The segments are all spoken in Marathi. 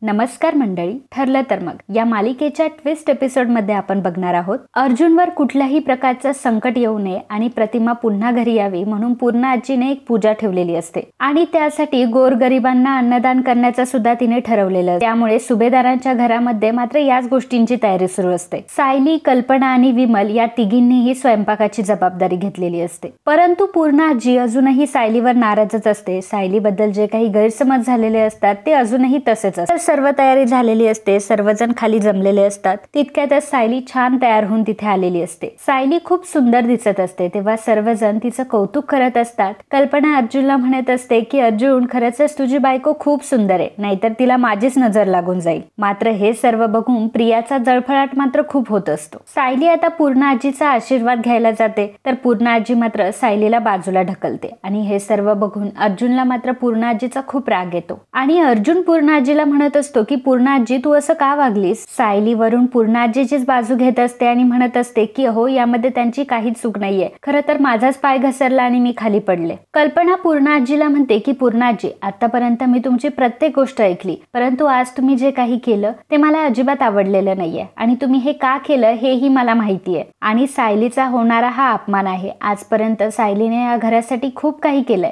नमस्कार मंडळी, ठरलं तर मग या मालिकेच्या ट्विस्ट एपिसोडमध्ये आपण बघणार आहोत अर्जुनवर कुठल्याही प्रकारचं संकट येऊ नये आणि प्रतिमा पुन्हा घरी यावी म्हणून पूर्णा आजीने एक पूजा ठेवलेली असते आणि त्यासाठी गोरगरिबांना अन्नदान करण्याचं सुद्धा तिने ठरवलेलं असते। त्यामुळे सुभेदारांच्या घरामध्ये मात्र याच गोष्टींची तयारी सुरू असते। सायली, कल्पना आणि विमल या तिघींनीही स्वयंपाकाची जबाबदारी घेतलेली असते, परंतु पूर्णा आजी अजूनही सायलीवर नाराजच असते। सायलीबद्दल जे काही गैरसमज झालेले असतात ते अजूनही तसेच असतात। सर्व तयारी झालेली असते, सर्वजण खाली जमलेले असतात, तितक्यातच सायली छान तयार होऊन तिथे आलेली असते। सायली खूप सुंदर दिसत असते, तेव्हा सर्वजण तिचं कौतुक करत असतात। कल्पना अर्जुनला म्हणत असते की अर्जुन, खरंच तुझी बायको खूप सुंदर आहे, नाहीतर तिला माझीच नजर लागून जाईल। मात्र हे सर्व बघून प्रियाचा जळफळाट मात्र खूप होत असतो। सायली आता पूर्णा आजीचा आशीर्वाद घ्यायला जाते, तर पूर्णा आजी मात्र सायलीला बाजूला ढकलते आणि हे सर्व बघून अर्जुनला मात्र पूर्णा आजीचा खूप राग येतो आणि अर्जुन पूर्णा आजीला म्हणत असतो की पूर्णा आजी, तू असं का वागलीस? सायली वरून पूर्णा आजीचीच बाजू घेत असते आणि म्हणत असते की हो, यामध्ये त्यांची काहीच चूक नाहीये, खरं तर माझाच पाय घसरला आणि मी खाली पडले। कल्पना पूर्णा आजीला म्हणते की पूर्णा आजी, आतापर्यंत मी तुमची प्रत्येक गोष्ट ऐकली, परंतु आज तुम्ही जे काही केलं ते मला अजिबात आवडलेलं नाहीये आणि तुम्ही हे का केलं हेही मला माहितीये आणि सायलीचा होणारा हा अपमान आहे। आजपर्यंत सायलीने या घरासाठी खूप काही केलंय।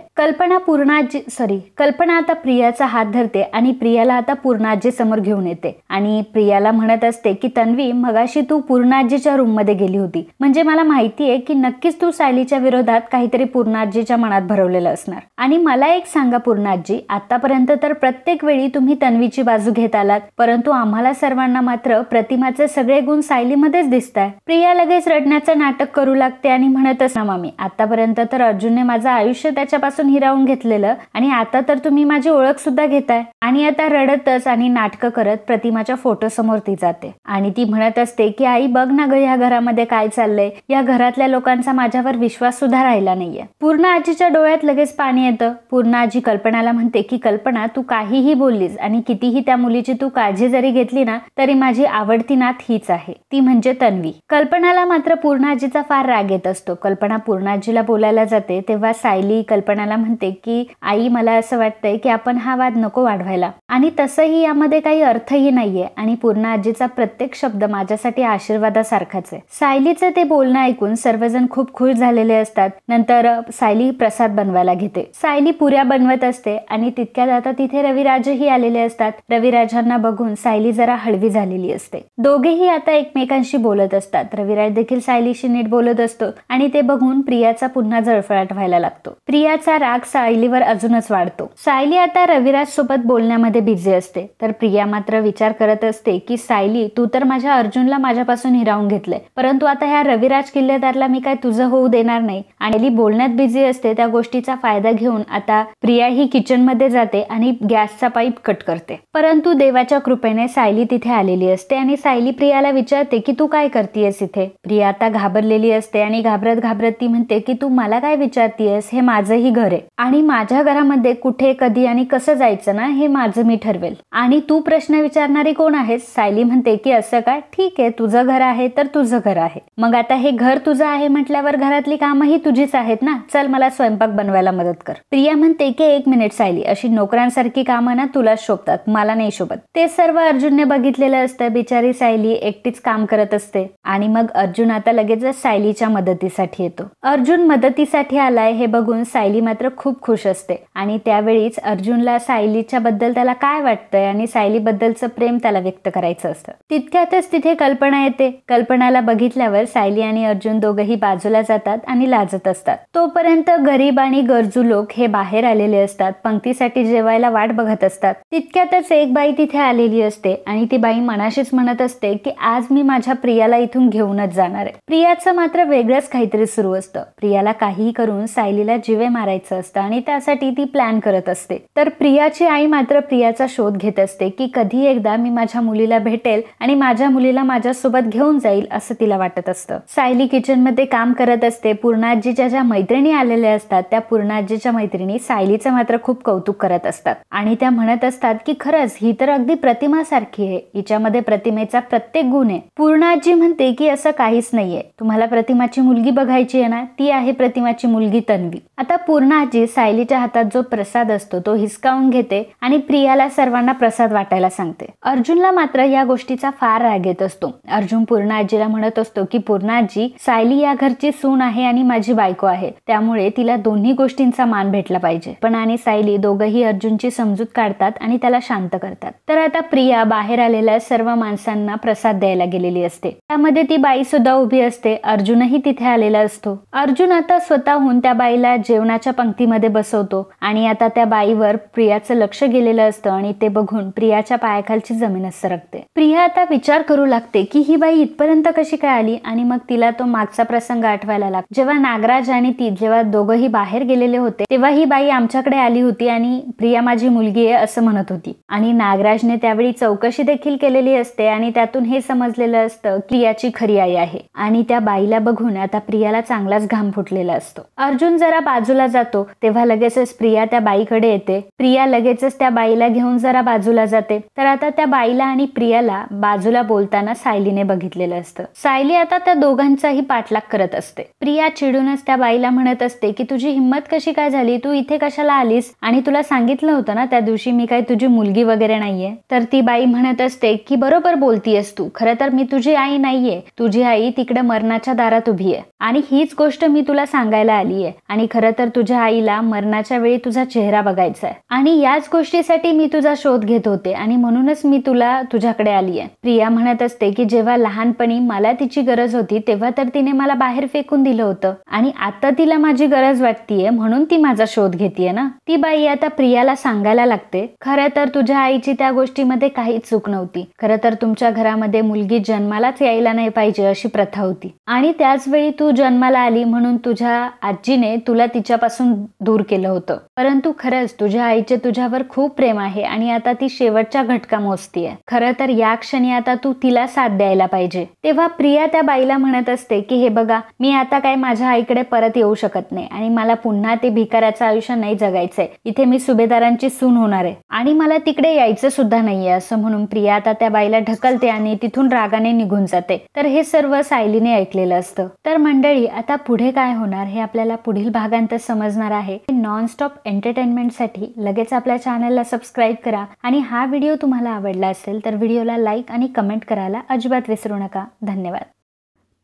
कल्पना आता प्रियाचा हात धरते आणि प्रियाला आता पूर्णा आजी समोर घेऊन येते आणि प्रियाला म्हणत असते की तन्वी, मगाशी तू पूर्णा आजीच्या रूम मध्ये गेली होती, म्हणजे मला माहितीये की नक्कीच तू सायलीच्या विरोधात काहीतरी पूर्णा आजीच्या मनात भरवलेलं असणार। आणि मला एक सांगा पूर्णा आजी, आतापर्यंत तर प्रत्येक वेळी तुम्ही तन्वीची बाजू घेत आलात, परंतु आम्हाला सर्वांना मात्र प्रतिमाचे सगळे गुण सायलीमध्येच दिसताय। प्रिया लगेच रडण्याचं नाटक करू लागते आणि म्हणतच ना मामी, आतापर्यंत तर अर्जुनने माझं आयुष्य त्याच्यापासून हिरावून घेतलेलं आणि आता तर तुम्ही माझी ओळख सुद्धा घेताय। आणि आता रडतच आणि नाटकं करत प्रतिमाच्या फोटो समोर ती जाते आणि ती म्हणत असते की आई बघ ना ग, या घरामध्ये काय चाललंय, या घरातल्या लोकांचा माझ्यावर विश्वास सुद्धा राहिला नाहीये। पूर्णा आजीच्या डोळ्यात लगेच पाणी येतं। पूर्णा आजी कल्पनाला म्हणते की कल्पना, तू काहीही बोललीस आणि कितीही त्या मुलीची तू काळजी जरी घेतली ना, तरी माझी आवडती नात हीच आहे, ती म्हणजे तन्वी। कल्पनाला मात्र पूर्णा आजीचा फार राग येत असतो। कल्पना पूर्णा आजीला बोलायला जाते तेव्हा सायली कल्पनाला म्हणते की आई, मला असं वाटतंय की आपण हा वाद नको वाढवायला आणि तसंही यामध्ये काही अर्थही नाहीये आणि पूर्णा आजीचा प्रत्येक शब्द माझ्यासाठी आशीर्वादासारखाच आहे। सायलीचं ते बोलणं ऐकून सर्वजण खूप खुश झालेले असतात। नंतर सायली प्रसाद बनवायला घेते। सायली पुऱ्या बनवत असते आणि तितक्यात आता तिथे रविराजही आलेले असतात। रविराजांना बघून सायली जरा हळवी झालेली असते। दोघेही आता एकमेकांशी बोलत असतात। रविराज देखील सायलीशी नीट बोलत असतो आणि ते बघून प्रियाचा पुन्हा जळफळाट व्हायला लागतो। प्रियाचा राग सायलीवर अजूनच वाढतो। सायली आता रविराज सोबत बोलण्यामध्ये बिझी असते, तर प्रिया मात्र विचार करत असते की सायली, तू तर माझ्या अर्जुनला माझ्यापासून हिरावून घेतलंय, परंतु आता ह्या रविराज किल्लेदारला मी काय तुझं होऊ देणार नाही। आणि बोलण्यात बिझी असते, त्या गोष्टीचा फायदा घेऊन आता प्रिया ही किचन मध्ये जाते आणि गॅसचा पाईप कट करते, परंतु देवाच्या कृपेने सायली तिथे आलेली असते आणि सायली प्रियाला विचारते की तू काय करतेयस इथे। प्रिया आता घाबरलेली असते आणि घाबरत घाबरत ती म्हणते की तू मला काय विचारतेयस, हे माझंही घर आहे आणि माझ्या घरामध्ये कुठे, कधी आणि कसं जायचं ना, हे माझं मी ठरवेल आणि तू प्रश्न विचारणारी कोण आहेस? सायली म्हणते की असं काय, ठीक आहे, तुझं घर आहे तर तुझं घर आहे, मग आता हे घर तुझं आहे म्हटल्यावर घरातली कामंही तुझीच आहेत ना, चल मला स्वयंपाक बनवायला मदत कर। प्रिया म्हणते की एक मिनिट सायली, अशी नोकरांसारखी कामं ना तुलाच शोभतात, मला नाही शोभत। ते सर्व अर्जुनने बघितलेलं असतं। बिचारी सायली एकटीच काम करत असते आणि मग अर्जुन आता लगेचच सायलीच्या मदतीसाठी येतो। अर्जुन मदतीसाठी आलाय हे बघून सायली मात्र खूप खुश असते आणि त्यावेळीच अर्जुनला सायलीच्या बद्दल त्याला काय वाटतंय आणि सायली बद्दलचं प्रेम त्याला व्यक्त करायचं असतं। तितक्यातच तिथे कल्पना येते। कल्पनाला बघितल्यावर सायली आणि अर्जुन दोघंही बाजूला जातात आणि लाजत असतात। तोपर्यंत गरीब आणि गरजू लोक हे बाहेर आलेले असतात, पंक्तीसाठी जेवायला वाट बघत असतात। तितक्यातच एक बाई तिथे आलेली असते आणि ती बाई मनाशीच म्हणत असते की आज मी माझ्या प्रियाला इथून घेऊनच जाणार आहे। प्रियाचं मात्र वेगळंच काहीतरी सुरू असतं। प्रियाला काहीही करून सायलीला जीवे मारायचं असतं आणि त्यासाठी ती प्लॅन करत असते। तर प्रियाची आई मात्र प्रियाचा शोध घेत असते की कधी एकदा मी माझ्या मुलीला भेटेल आणि माझ्या मुलीला माझ्यासोबत घेऊन जाईल असं तिला वाटत असतं। सायली किचन मध्ये काम करत असते। पूर्णा आजीच्या ज्या मैत्रिणी आलेल्या असतात त्या पूर्णा आजीच्या मैत्रिणी सायलीचं मात्र खूप कौतुक करत असतात आणि त्या म्हणत असतात की खरंच ही तर अगदी प्रतिमासारखी आहे, हिच्यामध्ये प्रतिमेचा प्रत्येक गुण आहे। पूर्णा आजी म्हणते की असं काहीच नाहीये, तुम्हाला प्रतिमाची मुलगी बघायची आहे ना, ती आहे प्रतिमाची मुलगी तन्वी। आता पूर्णा आजी सायलीच्या हातात जो प्रसाद असतो तो हिसकावून घेते आणि प्रियाला सर्वांना प्रसाद वाटायला सांगते. अर्जुनला मात्र या गोष्टीचा फार राग येत असतो. अर्जुन पूर्णा आजीला म्हणत असतो की पूर्णा आजी, सायली या घरची सून आहे आणि माझी बायको आहे, त्यामुळे तिला दोन्ही गोष्टींचा मान भेटला पाहिजे. पण आणि सायली दोघंही अर्जुनची समजूत काढतात आणि त्याला शांत करतात. तर आता प्रिया बाहेर आलेल्या सर्व माणसांना प्रसाद द्यायला गेलेली असते. त्यामध्ये ती बाई सुद्धा उभी असते. अर्जुनही तिथे आलेला असतो. अर्जुन आता स्वतःहून त्या बाईला जेवणाच्या पंक्तीमध्ये बसवतो आणि आता त्या बाईवर प्रियाचं लक्ष गेलेलं असतं आणि ते बघून प्रियाच्या पायाखालची जमीनच सरकते. प्रिया आता विचार करू लागते की ही बाई इथपर्यंत कशी काय आली आणि मग तिला तो मागचा प्रसंग आठवायला लागतो. जेव्हा नागराज आणि ती जेव्हा दोघंही बाहेर गेलेले होते तेव्हा ही बाई आमच्याकडे आली होती आणि प्रिया माझी मुलगी आहे असं म्हणत होती आणि नागराजने त्यावेळी चौकशी देखील केलेली असते आणि त्यातून हे समजलेलं असतं प्रियाची खरी आई आहे. आणि त्या बाईला बघून आता प्रियाला चांगलाच घाम फुटलेला असतो. अर्जुन जरा बाजूला जातो तेव्हा लगेचच प्रिया त्या बाईकडे येते. प्रिया लगेचच त्या बाईला घेऊन जरा बाजूला जाते. तर आता त्या बाईला आणि प्रियाला बाजूला बोलताना सायलीने बघितलेलं असतं. सायली आता त्या दोघांचाही पाठलाग करत असते. प्रिया चिडूनच त्या बाईला म्हणत असते की तुझी हिंमत कशी काय झाली, तू इथे कशाला आलीस आणि तुला सांगितलं होतं ना त्या दिवशी मी काही तुझी मुलगी वगैरे नाहीये. तर ती बाई म्हणत असते की बरोबर बोलतीयस तू, खरं तर मी तुझी आई नाहीये, तुझी आई तिकडे मरणाच्या दारात उभी आहे आणि हीच गोष्ट मी तुला सांगायला आली आहे आणि खरं तर तुझ्या आईला मरणाच्या वेळी तुझा चेहरा बघायचा आहे आणि याच गोष्टीसाठी मी तुझा शोध घेत होते आणि म्हणूनच मी तुझ्याकडे आली आहे. प्रिया म्हणत असते की जेव्हा लहानपणी मला तिची गरज होती तेव्हा तर तिने मला बाहेर फेकून दिलं होतं आणि आता तिला माझी गरज वाटतीये म्हणून ती माझा शोध घेतीये ना. ती बाई आता प्रियाला सांगायला लागते खरं तर तुझ्या आईची त्या गोष्टीमध्ये काहीच चूक नव्हती. खरं तर तुमच्या घरामध्ये मुलगी जन्मालाच यायला नाही पाहिजे अशी प्रथा होती आणि त्याच वेळी तू जन्माला आली म्हणून तुझ्या आजीने तुला तिच्यापासून दूर केलं होतं. परंतु खरंच तुझ्या आईचे तुझ्यावर खूप प्रेम आहे आणि आता ती शेवटच्या घटका मोजतीये. खरं तर या क्षणी आता तू तिला साथ द्यायला पाहिजे. तेव्हा प्रिया त्या बाईला म्हणत असते की हे बघा, मी आता काय माझ्या आईकडे परत येऊ शकत नाही आणि मला पुन्हा ते भिकाऱ्याचं आयुष्य नाही जगायचंय. इथे मी सुभेदारांची सून होणार आहे आणि मला तिकडे यायचं सुद्धा नाहीये असं म्हणून प्रिया आता त्या बाईला ढकलते आणि तिथून रागाने निघून जाते. तर हे सर्व सायलीने ऐकलेलं असतं. तर मंडळी, आता पुढे काय होणार हे आपल्याला पुढील भागांत समजणार आहे. नॉनस्टॉप एंटरटेनमेंटसाठी लगेच आपल्या चॅनलला सबस्क्राईब करा आणि हा व्हिडिओ तुम्हाला आवडला असेल तर व्हिडिओला लाईक आणि कमेंट करायला अजिबात विसरू नका. धन्यवाद.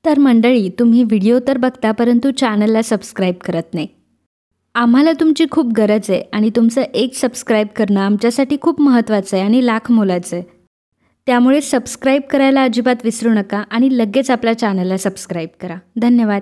तर मंडळी, तुम्ही व्हिडिओ तर बघता परंतु चॅनलला सबस्क्राईब करत नाही. आम्हाला तुमची खूप गरज आहे आणि तुमचं एक सबस्क्राईब करणं आमच्यासाठी खूप महत्त्वाचं आहे आणि लाख मोलाचं आहे. त्यामुळे सबस्क्राईब करायला अजिबात विसरू नका आणि लगेच आपल्या चॅनलला सबस्क्राईब करा. धन्यवाद.